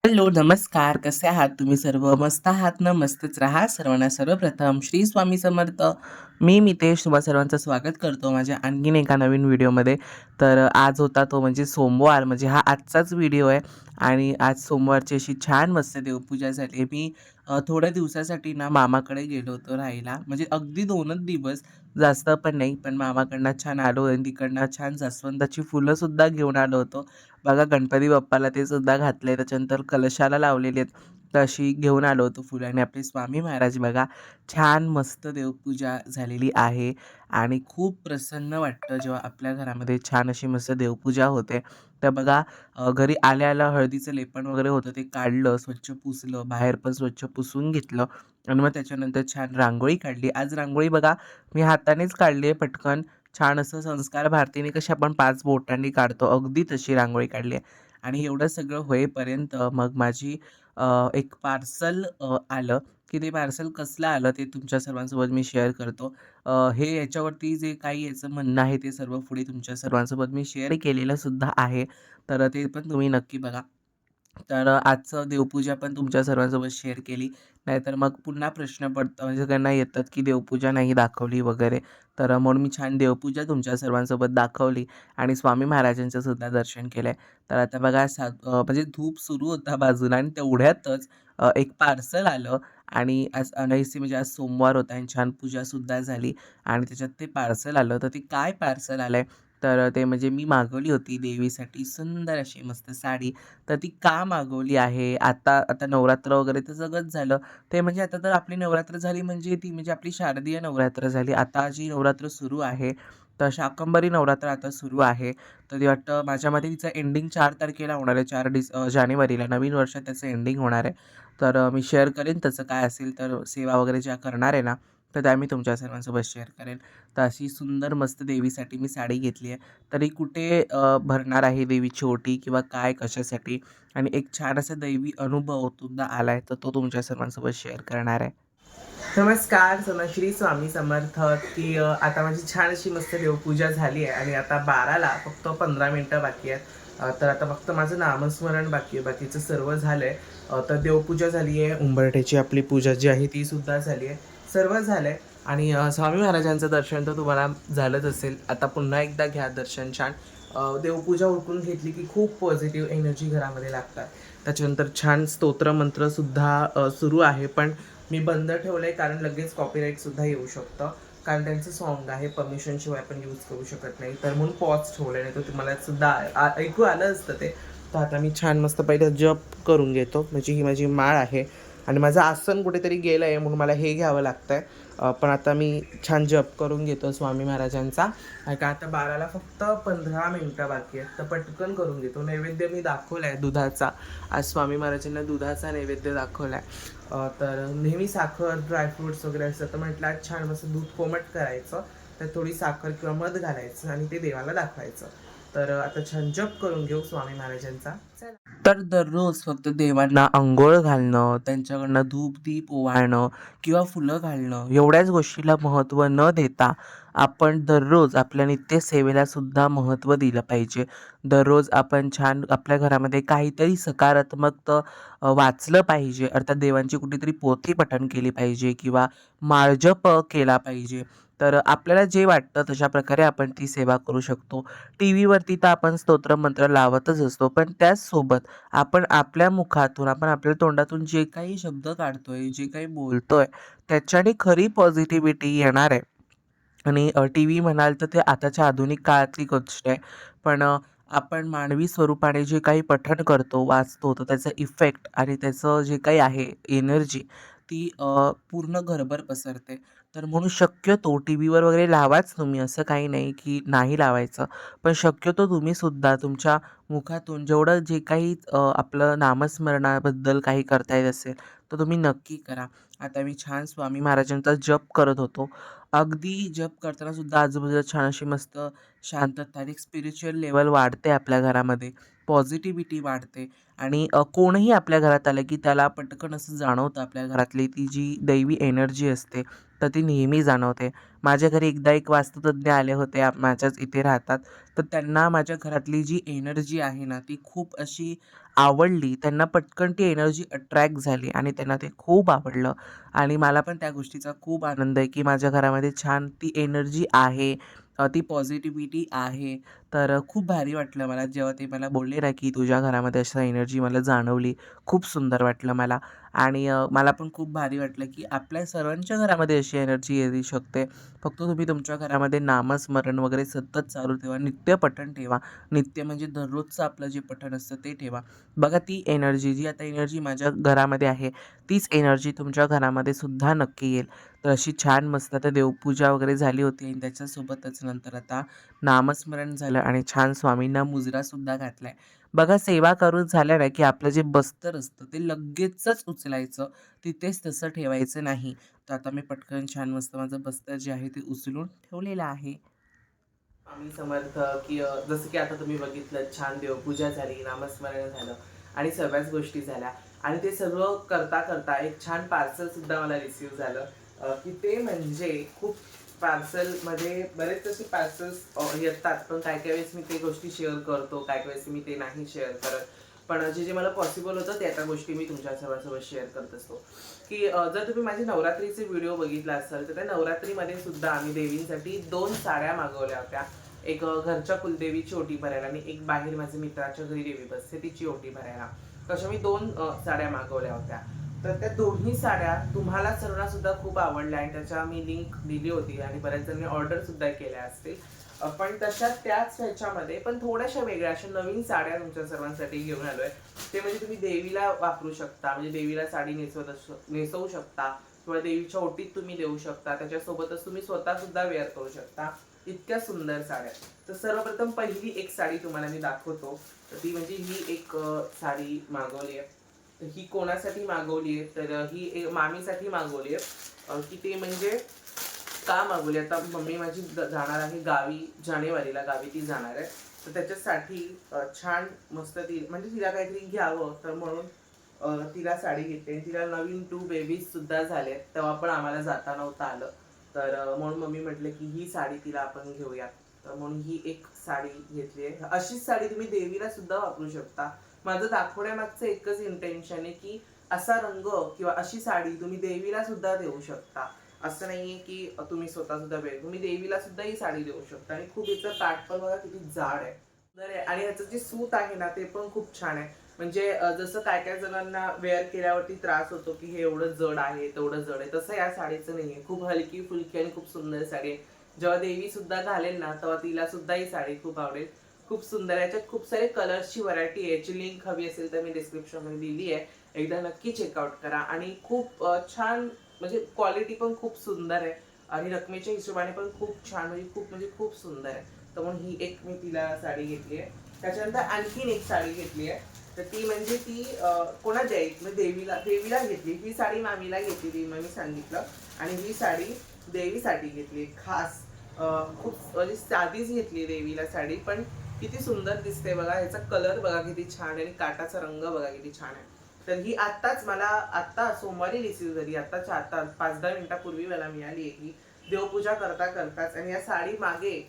Hello, नमस्कार. कसे आहात तुम्ही सर्व? मस्त आहात ना? मस्तच राहा. सर्वांना सर्वप्रथम श्री स्वामी समर्थ. मी मितेश तुम्हा सर्वांचं स्वागत करतो माझ्या आणखीन एका नवीन व्हिडिओमध्ये. तर आज होता तो म्हणजे सोमवार, म्हणजे हा आजचाच व्हिडिओ आहे. आणि आज सोमवारची अशी छान मस्त देवपूजा झाली. मी थोड्या दिवसासाठी ना मामाकडे गेलो होतो राहायला. म्हणजे अगदी 2च दिवस, जास्त पण नाही. पण मामाकडनं छान आलो आणि तिकडनं छान जास्वंदाची फुलंसुद्धा घेऊन आलो होतो. बघा गणपती बाप्पाला ते सुद्धा घातले, त्याच्यानंतर कलशाला लावलेली आहेत. तर अशी घेऊन आलो होतो फुलं आणि आपले स्वामी महाराज बघा छान मस्त देवपूजा झालेली आहे. आणि खूप प्रसन्न वाटतं जेव्हा आपल्या घरामध्ये छान अशी मस्त देवपूजा होते. तर बघा घरी आल्या-आल्या हळदीचं लेपन वगैरे होतं ते काढलं, स्वच्छ पुसलं, बाहेर पण स्वच्छ पुसून घेतलं आणि मग त्याच्यानंतर छान रांगोळी काढली. आज रांगोळी बघा मी हातानेच काढली आहे पटकन. छान असं संस्कार भारतीने कशी आपण 5 बोटांनी काढतो, अगदी तशी रांगोळी काढली आहे. आणि एवढं सगळं होईपर्यंत मग माझी एक पार्सल आलं, की ते पार्सल कसलं आलं ते तुमच्या सर्वांसोबत मी शेअर करतो. हे याच्यावरती जे काही याचं म्हणणं आहे ते सर्व पुढे तुमच्या सर्वांसोबत मी शेअर केलेलं सुद्धा आहे. तर ते पण तुम्ही नक्की बघा. तर आजचं देवपूजा पण तुमच्या सर्वांसोबत शेअर केली. नाहीतर मग पुन्हा प्रश्न पडतो म्हणजे त्यांना येतात, की देवपूजा नाही दाखवली वगैरे. तर म्हणून मी छान देवपूजा तुमच्या सर्वांसोबत दाखवली आणि स्वामी महाराजांचं सुद्धा दर्शन केलंय. तर आता बघा म्हणजे धूप सुरू होता बाजूला आणि तेवढ्यातच एक पार्सल आलं. आणि आज अनायासे म्हणजे आज सोमवार होता आणि छान पूजासुद्धा झाली आणि त्याच्यात ते पार्सल आलं. तर ते काय पार्सल आलंय, तर ते म्हणजे मी मागवली होती देवीसाठी सुंदर अशी मस्त साडी. तर ती का मागवली आहे, आता आता नवरात्र वगैरे तर सगळंच झालं. ते म्हणजे आता तर आपली नवरात्र झाली म्हणजे ती म्हणजे आपली शारदीय नवरात्र झाली. आता जी नवरात्र सुरू आहे, तर शाकंभरी नवरात्र आता सुरू आहे. तर ती वाटतं माझ्या मते तिचं एंडिंग 4 तारखेला होणार आहे. जानेवारीला नवीन वर्षात त्याचं एंडिंग होणार आहे. तर मी शेअर करेन त्याचं काय असेल तर सेवा वगैरे ज्या करणार आहे ना, तर त्या मी तुमच्या सर्वांसोबत शेअर करेन. तर अशी सुंदर मस्त देवीसाठी मी साडी घेतली आहे. तरी कुठे भरणार आहे देवीची ओटी किंवा काय, कशासाठी आणि एक छान असा दैवी अनुभव सुद्धा आला आहे, तर तो तुमच्या सर्वांसोबत शेअर करणार आहे. नमस्कार, श्री स्वामी समर्थ. की आता माझी छान अशी मस्त देवपूजा झाली आहे आणि आता 12ला फक्त 15 मिनटं बाकी आहेत. तर आता फक्त माझं नामस्मरण बाकी आहे, बाकीचं सर्व झालं आहे. तर देवपूजा झाली आहे, उंबरठ्याची आपली पूजा जी आहे ती सुद्धा झाली आहे, सर्व झालं आहे. आणि स्वामी महाराजांचं दर्शन तर तुम्हाला झालंच असेल. आता पुन्हा एकदा घ्या दर्शन छान. देवपूजा उरकून घेतली की खूप पॉझिटिव्ह एनर्जी घरामध्ये लागतात. त्याच्यानंतर छान स्तोत्रमंत्रसुद्धा सुरू आहे, पण मी बंद ठेवलं आहे कारण लगेच कॉपीराईटसुद्धा येऊ शकतं. कारण त्यांचं सॉन्ग आहे, परमिशनशिवाय आपण यूज करू शकत नाही. तर म्हणून पॉज ठेवलं आहे, नाही तर तुम्हाला सुद्धा ऐकू आलं असतं ते. तर आता मी छान मस्त पहिले जप करून घेतो. म्हणजे ही माझी माळ आहे आणि माझं आसन कुठेतरी गेलं आहे म्हणून मला हे घ्यावं लागतं आहे. पण आता मी छान जप करून घेतो स्वामी महाराजांचा. का आता 12ला फक्त 15 मिनटं बाकी आहेत, तर पटकन करून घेतो. नैवेद्य मी दाखवला आहे दुधाचा. आज स्वामी महाराजांना दुधाचा नैवेद्य दाखवला आहे. तर नेहमी साखर, ड्रायफ्रुट्स वगैरे असतं, तर म्हटलं आज छान मस्त दूध कोमट करायचं, त्यात थोडी साखर किंवा मध घालायचं आणि ते देवाला दाखवायचं. तर आता छान जप करून घेऊ स्वामी महाराजांचा. तर दररोज फक्त देवांना अंघोळ घालणं, त्यांच्याकडनं धूप-दीप ओवाळणं किंवा फुलं घालणं एवढ्याच गोष्टीला महत्त्व न देता आपण दररोज आपल्या नित्यसेवेला सुद्धा महत्त्व दिलं पाहिजे. दररोज आपण छान आपल्या घरामध्ये काहीतरी सकारात्मक वाचलं पाहिजे. अर्थात देवांची कुठेतरी पोथी पठण केली पाहिजे किंवा माळजप केला पाहिजे. तर आपल्याला जे वाटतं तशा प्रकारे आपण ती सेवा करू शकतो. टीव्हीवरती तर आपण स्तोत्रमंत्र लावतच असतो, पण त्याचसोबत आपण आपल्या मुखातून, आपण आपल्या तोंडातून जे काही शब्द काढतोय, जे काही बोलतोय, त्याच्याने खरी पॉझिटिव्हिटी येणार आहे. आणि टीव्ही म्हणाल तर ते आताच्या आधुनिक काळातली गोष्ट आहे. पण आपण मानवी स्वरूपाने जे काही पठण करतो, वाचतो, तर त्याचा इफेक्ट आणि त्याचं जे काही आहे एनर्जी ती पूर्ण घरभर पसरते. तर म्हणून शक्यतो टीव्हीवर वगैरे लावाच तुम्ही, असं काही नाही की नाही लावायचं. पण शक्यतो तुम्हीसुद्धा तुमच्या मुखातून जेवढं जे काही आपलं नामस्मरणाबद्दल काही करता येत असेल, तर तुम्ही नक्की करा. आता मी छान स्वामी महाराजांचा जप करत होतो. अगदी जप करताना सुद्धा आजूबाजूला छान अशी मस्त शांतता आणि एक स्पिरिच्युअल लेवल वाढते आपल्या घरामध्ये, पॉझिटिव्हिटी वाढते. आणि कोणीही आपल्या घरात आलं की त्याला पटकन असं जाणवतं आपल्या घरातली ती जी दैवी एनर्जी असते तर ती नेहमी जाणवते. माझ्या घरी एकदा एक वास्तुतज्ञ आले होते, माझ्याच इथे राहतात. तर त्यांना माझ्या घरातली जी एनर्जी आहे ना, ती खूप अशी आवडली. त्यांना पटकन ती एनर्जी अट्रॅक्ट झाली आणि त्यांना ते खूप आवडलं आणि मला पण त्या गोष्टीचा खूप आनंद आहे, की माझ्या घरामध्ये छान ती एनर्जी आहे, ती पॉझिटिव्हिटी आहे. तर खूप भारी वाटलं मला जेव्हा ते मला बोलले ना, की तुझ्या घरामध्ये अशा एनर्जी मला जाणवली. खूप सुंदर वाटलं मला आणि मला पण खूप भारी वाटलं, की आपल्या सर्वांच्या घरामध्ये अशी एनर्जी येऊ शकते. फक्त तुम्ही तुमच्या घरामध्ये नामस्मरण वगैरे सतत चालू ठेवा. नित्य पठण ठेवा. नित्य म्हणजे दररोजचं आपलं जे पठण असतं ते ठेवा. बघा ती एनर्जी जी आता एनर्जी माझ्या घरामध्ये आहे, तीच एनर्जी तुमच्या घरामध्ये सुद्धा नक्की येईल. तर अशी छान मस्त आता देवपूजा वगैरे झाली होती आणि त्याच्यासोबतच नंतर आता नामस्मरण झालं आणि छान स्वामींना मुजरासुद्धा घातला आहे. बघा सेवा करून झालं ना, की आपलं जे बस्तर असतं ते लगेचच उचलायचं, तिथेच तसं ठेवायचं नाही. तर आता मी पटकन छान मस्त माझं बस्तर जे आहे ते उचलून ठेवलेलं आहे. आम्ही समर्थ की जसं की आता तुम्ही बघितलं छान देवपूजा झाली, नामस्मरण झालं आणि सर्वच गोष्टी झाल्या आणि ते सगळं करता करता एक छान पार्सलसुद्धा मला रिसीव्ह झालं, की ते म्हणजे खूप पार्सलमध्ये बरेच असे पार्सल्स येतात, पण काही काही वेळेस मी ते गोष्टी शेअर करतो, काही काही वेळेस मी ते नाही शेअर करत. पण जे जे मला पॉसिबल होतं त्या त्या गोष्टी मी तुमच्या सर्वांसोबत शेअर करत असतो. की जर तुम्ही माझे नवरात्रीचे व्हिडिओ बघितला असाल तर त्या नवरात्रीमध्ये सुद्धा आम्ही देवींसाठी 2 साड्या मागवल्या होत्या. एक घरच्या कुलदेवीची ओटी भरायला आणि एक बाहेर माझ्या मित्राच्या घरी देवी बसते तिची ओटी भरायला. तशा मी 2 साड्या मागवल्या होत्या. तर त्या दोन्ही साड्या तुम्हाला सर्वांना सुद्धा खूप आवडल्या आणि त्याच्या मी लिंक दिली होती आणि बऱ्याच जणांनी ऑर्डर सुद्धा केल्या असतील. पण तशा त्याच ह्याच्यामध्ये पण थोड्याशा वेगळ्या अशा नवीन साड्या तुमच्या सर्वांसाठी घेऊन आलोय. ते म्हणजे तुम्ही देवीला वापरू शकता, म्हणजे देवीला साडी नेसवू शकता किंवा देवीच्या ओटीत तुम्ही देऊ शकता. त्याच्यासोबतच तुम्ही स्वतः सुद्धा वेअर करू शकता. इतक्या सुंदर साड्या. तर सर्वप्रथम पहिली एक साडी तुम्हाला मी दाखवतो. तर ती म्हणजे ही एक साडी मागवली आहे. तर ही कोणासाठी मागवली आहे? तर ही मामीसाठी मागवली आहे. की ते म्हणजे का मागवली? आता मम्मी माझी जाणार आहे गावी, जानेवारीला गावी ती जाणार आहे. तर त्याच्यासाठी छान मस्त ती म्हणजे तिला काहीतरी घ्यावं तर म्हणून तिला साडी घेतली. तिला नवीन 2 बेबीज सुद्धा झालेत. तेव्हा पण आम्हाला जाता नव्हतं आलं. तर म्हणून मम्मी म्हटले, की ही साडी तिला आपण घेऊयात. तर म्हणून ही एक साडी घेतली आहे. अशीच साडी तुम्ही देवीला सुद्धा वापरू शकता. माझं दाखवण्यामागचं एकच इंटेन्शन आहे, की असा रंग किंवा अशी साडी तुम्ही देवीला सुद्धा देऊ शकता. असं नाहीये की तुम्ही स्वतः सुद्धा वेळ तुम्ही देवीला सुद्धा ही साडी देऊ शकता आणि खूप हिचं काठ पण बघा किती जाड आहे. सुंदर आहे आणि ह्याचं जे सूत आहे ना ते पण खूप छान आहे. म्हणजे जसं काय काय जणांना वेअर केल्यावरती त्रास होतो की हे एवढं जड आहे तेवढं जड आहे, तसं या साडीचं नाहीये. खूप हलकी फुलकी आणि खूप सुंदर साडी आहे. जेव्हा देवी सुद्धा घालेल ना तेव्हा तिला सुद्धा ही साडी खूप आवडेल. खूप सुंदर याच्यात खूप सारे कलर्सची व्हरायटी आहे. याची लिंक हवी असेल तर मी डिस्क्रिप्शन मध्ये दिली आहे. एकदा नक्की चेकआउट करा आणि खूप छान म्हणजे क्वालिटी पण खूप सुंदर आहे आणि रकमेच्या हिशोबाने पण खूप छान म्हणजे खूप सुंदर आहे. तर म्हणून ही एक मी तिला साडी घेतली आहे. त्याच्यानंतर आणखीन एक साडी घेतली आहे. तर ती म्हणजे ती कोणाची आहे म्हणजे देवीला देवीला घेतली. ही साडी मामीला घेतली मग मी सांगितलं आणि ही साडी देवीसाठी घेतली खास. खूप म्हणजे साधीच घेतली देवीला साडी पण किती सुंदर दिसते बघा. ह्याचा कलर बघा किती छान आहे आणि काटाचा रंग बघा किती छान आहे. तर ही आत्ताच मला आत्ता सोमवारी रिसीव्ह झाली. आत्ताच्या आत्ता 5-10 मिनिटापूर्वी मला मिळाली आहे ही देवपूजा करता करताच आणि या साडी मागे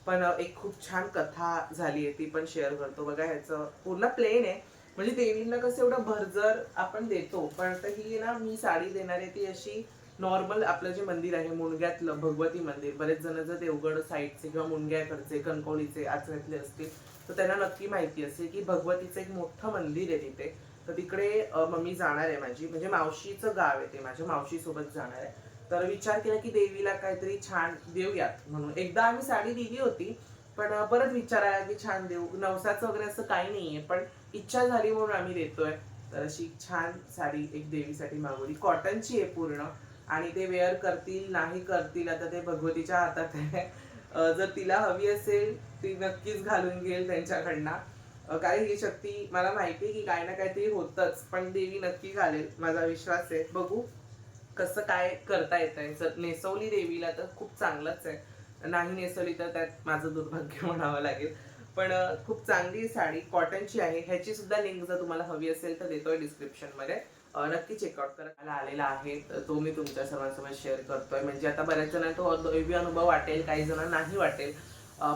पण एक खूप छान कथा झाली आहे ती पण शेअर करतो बघा. ह्याचं पूर्ण प्लेन आहे म्हणजे देवींना कसं एवढं भरजर आपण देतो पण आता ही ना मी साडी देणार आहे ती अशी नॉर्मल आपलं जे मंदिर आहे मुणग्यातलं भगवती मंदिर. बरेच जण जर देवगड साईडचे किंवा मुणग्याकडचे कणकवलीचे आचऱ्यातले असतील तर त्यांना नक्की माहिती असेल की भगवतीचं एक मोठं मंदिर आहे तिथे. तर तिकडे मम्मी जाणार आहे माझी म्हणजे मावशीचं गाव आहे ते माझ्या मावशीसोबत जाणार आहे. तर विचार केला की देवीला काहीतरी छान देऊयात म्हणून. एकदा आम्ही साडी दिली होती पण परत विचार आला की छान देऊ. नवसाचं वगैरे असं काही नाहीये पण इच्छा झाली म्हणून आम्ही देतोय. तर अशी छान साडी एक देवीसाठी मागवली. कॉटनची आहे पूर्ण आणि ते वेअर करतील नाही करतील आता ते भगवतीच्या हातात आहे. जर तिला हवी असेल ती नक्कीच घालून घेईल त्यांच्याकडनं. कारण ही शक्ती मला माहिती आहे की काही ना काहीतरी होतच पण देवी नक्की घालेल माझा विश्वास आहे. बघू कसं काय करता येतंय. जर नेसवली देवीला तर खूप चांगलंच आहे. नाही नेसवली तर त्यात माझं दुर्भाग्य म्हणावं लागेल. पण खूप चांगली साडी कॉटनची आहे. ह्याची सुद्धा लिंक जर तुम्हाला हवी असेल तर देतोय डिस्क्रिप्शन मध्ये. नक्की चेकआउट करायला आलेला आहे. तर तो मी तुमच्या सर्वांसोबत शेअर करतोय. म्हणजे आता बऱ्याच जणांना तो दैवी अनुभव वाटेल, काही जणांना नाही वाटेल,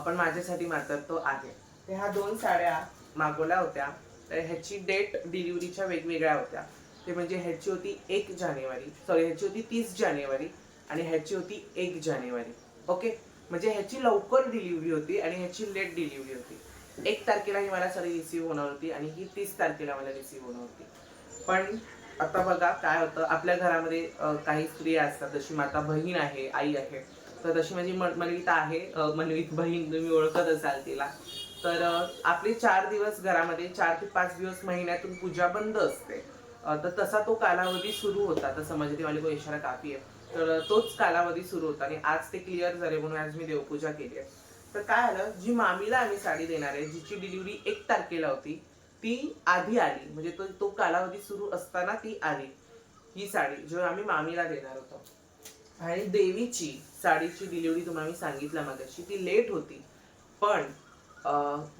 पण माझ्यासाठी मात्र तो आहे. तर ह्या 2 साड्या मागवल्या होत्या. तर ह्याची डेट डिलिव्हरीच्या वेगवेगळ्या होत्या. ते म्हणजे ह्याची होती 1 जानेवारी, सॉरी ह्याची होती 30 जानेवारी आणि ह्याची होती 1 जानेवारी. ओके, म्हणजे ह्याची लवकर डिलिव्हरी होती आणि ह्याची लेट डिलिव्हरी होती. 1 तारखेला ही मला साडी रिसीव्ह होणार होती आणि ही 30 तारखेला मला रिसीव्ह होणार होती. पण आता बघा काय होतं, आपल्या घरामध्ये काही स्त्रिया असतात, जशी माता बहीण आहे, आई आहे. तर तशी माझी मनवीत आहे, मनवीत बहीण तुम्ही ओळखत असाल तिला. तर आपले 4 दिवस घरामध्ये, 4 ते 5 दिवस महिन्यातून पूजा बंद असते. तर तसा तो कालावधी सुरू होता. तर समझते वाले को इशारा काफी आहे. तर तोच कालावधी सुरू होता आणि आज ते क्लिअर झाले म्हणून आज मी देवपूजा केली आहे. तर काय झालं, जी मामीला आम्ही साडी देणार आहे, जिची डिलिव्हरी 1 तारखेला होती, ती आधी आली. म्हणजे तो कालावधी सुरू असताना ती आली ही साडी, जो आम्ही मामीला देणार होतो. आणि देवीची साडीची डिलिव्हरी तुम्हाला मी सांगितलं मगाशी, ती लेट होती. पण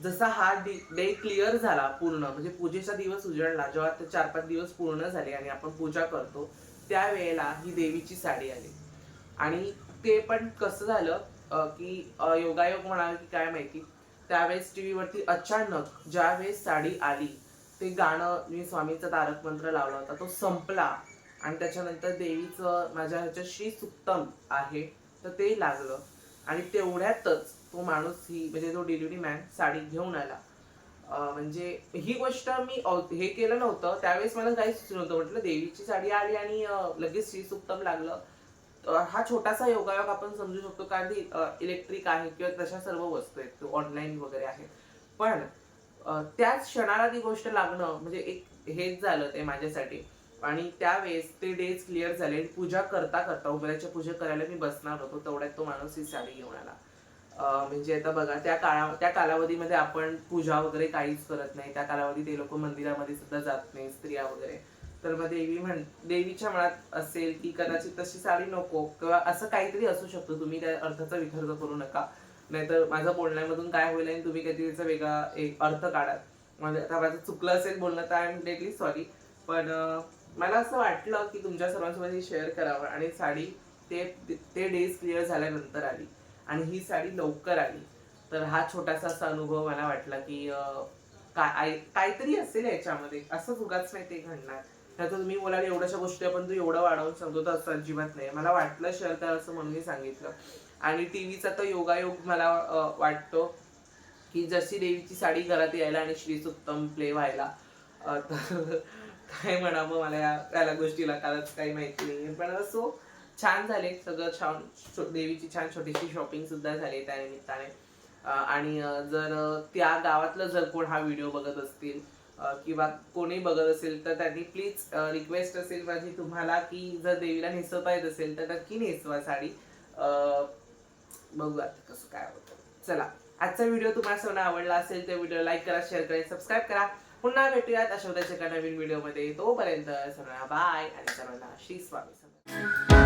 जसा हा डे क्लिअर झाला पूर्ण, म्हणजे पूजेचा दिवस उजळला, जेव्हा ते 4-5 दिवस पूर्ण झाले आणि आपण पूजा करतो, त्यावेळेला ही देवीची साडी आली. आणि ते पण कसं झालं, की योगायोग म्हणाल की काय माहिती, त्यावेळेस टीव्हीवरती अचानक ज्यावेळेस साडी आली, ते गाणं मी स्वामीचा तारक मंत्र लावला होता, तो संपला आणि त्याच्यानंतर देवीचं माझ्या ह्याच्यात श्री सुक्तम आहे, तर ते लागलं आणि तेवढ्यातच तो माणूस ही म्हणजे तो डिलिव्हरी मॅन साडी घेऊन आला. म्हणजे ही गोष्ट मी हे केलं नव्हतं त्यावेळेस, मला काहीच सुचलं नव्हतं. म्हटलं देवीची साडी आली आणि लगेच श्री सुक्तम लागलं. हा छोटासा योगायोग आपण समजू शकतो, कारण ती इलेक्ट्रिक आहे किंवा तशा सर्व वस्तू आहेत, ऑनलाईन वगैरे आहेत. पण त्याच क्षणाला ती गोष्ट लागणं म्हणजे एक हेच झालं ते माझ्यासाठी. आणि त्यावेळेस ते डेज क्लिअर झाले. पूजा करता करता उंबऱ्याच्या पूजा करायला मी बसणार होतो, तेवढ्यात तो माणूस ही साडी घेऊन आला. म्हणजे आता बघा, त्या कालावधीमध्ये आपण पूजा वगैरे काहीच करत नाही. त्या कालावधीत ते लोक मंदिरामध्ये सुद्धा जात नाही, स्त्रिया वगैरे. तर मग देवीच्या मनात असेल की कदाचित तशी साडी नको किंवा असं काहीतरी असू शकतो. तुम्ही त्या अर्थाचा विचार करू नका, नाहीतर माझं बोलण्यामधून काय होईल आणि तुम्ही कधी त्याचा वेगळा एक अर्थ काढाल. म्हणजे आता माझं चुकलं असेल बोलणं तर आय एम डेडली सॉरी. पण मला असं वाटलं की तुमच्या सर्वांसोबत हे शेअर करावं. आणि साडी ते ते डेज क्लिअर झाल्यानंतर आली आणि ही साडी लवकर आली. तर हा छोटासा असा अनुभव मला वाटला की काहीतरी असेल याच्यामध्ये, असंच उगाच नाही ते घडणार. नाही तर तुम्ही बोलाल एवढ्याशा गोष्टी आपण तू एवढं वाढवून सांगतो, तर असं अजिबात नाही. मला वाटलं शेअर करायचं म्हणून मी सांगितलं. आणि टीव्हीचा तर योगायोग मला वाटतो की जशी देवीची साडी घरात यायला आणि श्री सुक्तम प्ले व्हायला, तर काय म्हणावं मला या गोष्टीला, कालच काही माहिती नाही. पण असो, छान झाले सगळं, छान देवीची छान छोटीशी शॉपिंग सुद्धा झाली त्या निमित्ताने. आणि जर त्या गावातलं जर कोण हा व्हिडिओ बघत असतील किंवा कोणी बघत असेल, तर त्यांनी प्लीज रिक्वेस्ट असेल माझी तुम्हाला की जर देवीला नेसवता येत असेल तर नक्की नेसवा साडी. बघू आता कसं काय होतं. चला, आजचा व्हिडिओ तुम्हाला सर्वांना आवडला असेल तर व्हिडिओ लाईक करा, शेअर करा, सबस्क्राईब करा. पुन्हा भेटूयात अशा उद्याच्या एका नवीन व्हिडिओमध्ये. तोपर्यंत सर्वांना बाय आणि सर्वांना श्री स्वामी समर्थ.